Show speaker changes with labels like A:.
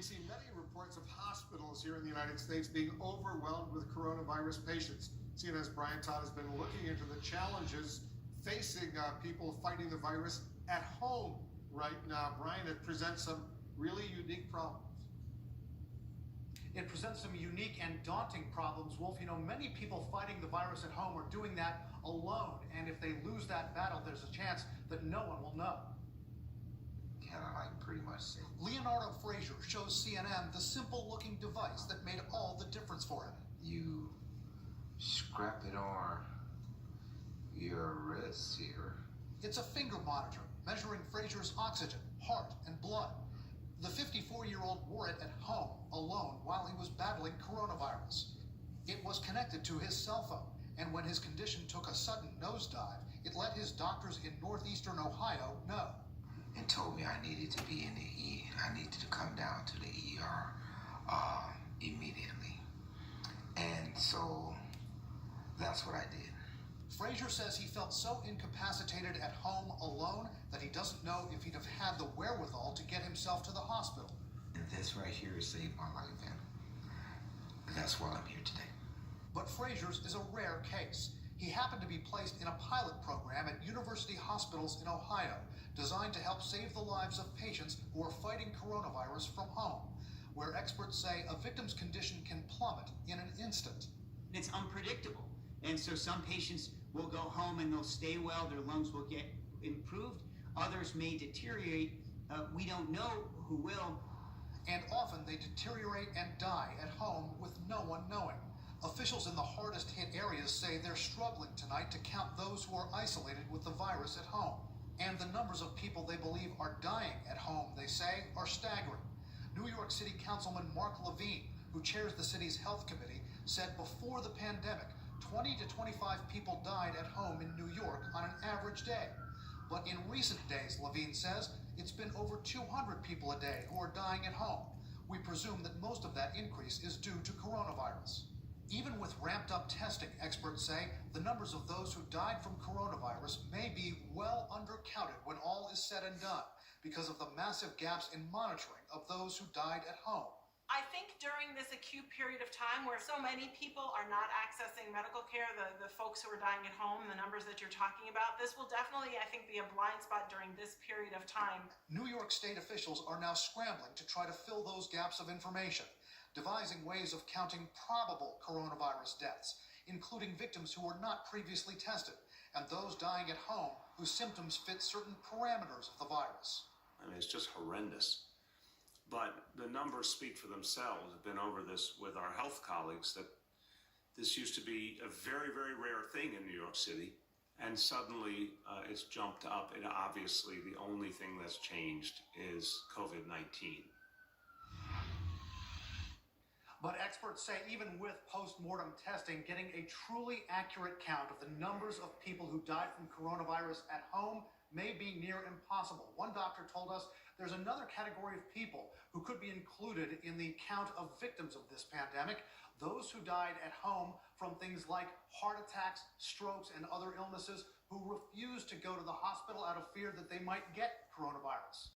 A: We see many reports of hospitals here in the United States being overwhelmed with coronavirus patients. CNN's Brian Todd has been looking into the challenges facing people fighting the virus at home right now. Brian, it presents some really unique problems.
B: It presents some unique and daunting problems, Wolf. You know, many people fighting the virus at home are doing that alone. And if they lose that battle, there's a chance that no one will know.
C: Kind of like pretty much say.
B: Leonardo Frazier shows CNN the simple-looking device that made all the difference for him.
C: You strap it on your wrist here.
B: It's a finger monitor measuring Frazier's oxygen, heart, and blood. The 54-year-old wore it at home alone while he was battling coronavirus. It was connected to his cell phone, and when his condition took a sudden nosedive, it let his doctors in northeastern Ohio know.
C: And told me I needed to be in the I needed to come down to the ER immediately. And so that's what I did.
B: Frazier says he felt so incapacitated at home alone that he doesn't know if he'd have had the wherewithal to get himself to the hospital.
C: And this right here saved my life, and that's why I'm here today.
B: But Frazier's is a rare case. He happened to be placed in a pilot program at university hospitals in Ohio, designed to help save the lives of patients who are fighting coronavirus from home, where experts say a victim's condition can plummet in an instant.
D: It's unpredictable. And so some patients will go home and they'll stay well, their lungs will get improved. Others may deteriorate. We don't know who will.
B: And often they deteriorate and die at home with no one knowing. Officials in the hardest hit areas say they're struggling tonight to count those who are isolated with the virus at home. And the numbers of people they believe are dying at home, they say, are staggering. New York City Councilman Mark Levine, who chairs the city's health committee, said before the pandemic, 20 to 25 people died at home in New York on an average day. But in recent days, Levine says, it's been over 200 people a day who are dying at home. We presume that most of that increase is due to coronavirus. Even with ramped up testing, experts say the numbers of those who died from coronavirus may be well undercounted when all is said and done because of the massive gaps in monitoring of those who died at home.
E: I think during this acute period of time where so many people are not accessing medical care, the folks who are dying at home, the numbers that you're talking about, this will definitely, I think, be a blind spot during this period of time.
B: New York State officials are now scrambling to try to fill those gaps of information, devising ways of counting probable coronavirus deaths, including victims who were not previously tested, and those dying at home whose symptoms fit certain parameters of the virus.
F: I mean, it's just horrendous. But the numbers speak for themselves. I've been over this with our health colleagues that this used to be a very, very rare thing in New York City. And suddenly it's jumped up. And obviously the only thing that's changed is COVID-19.
B: But experts say even with post-mortem testing, getting a truly accurate count of the numbers of people who died from coronavirus at home may be near impossible. One doctor told us there's another category of people who could be included in the count of victims of this pandemic, those who died at home from things like heart attacks, strokes, and other illnesses, who refused to go to the hospital out of fear that they might get coronavirus.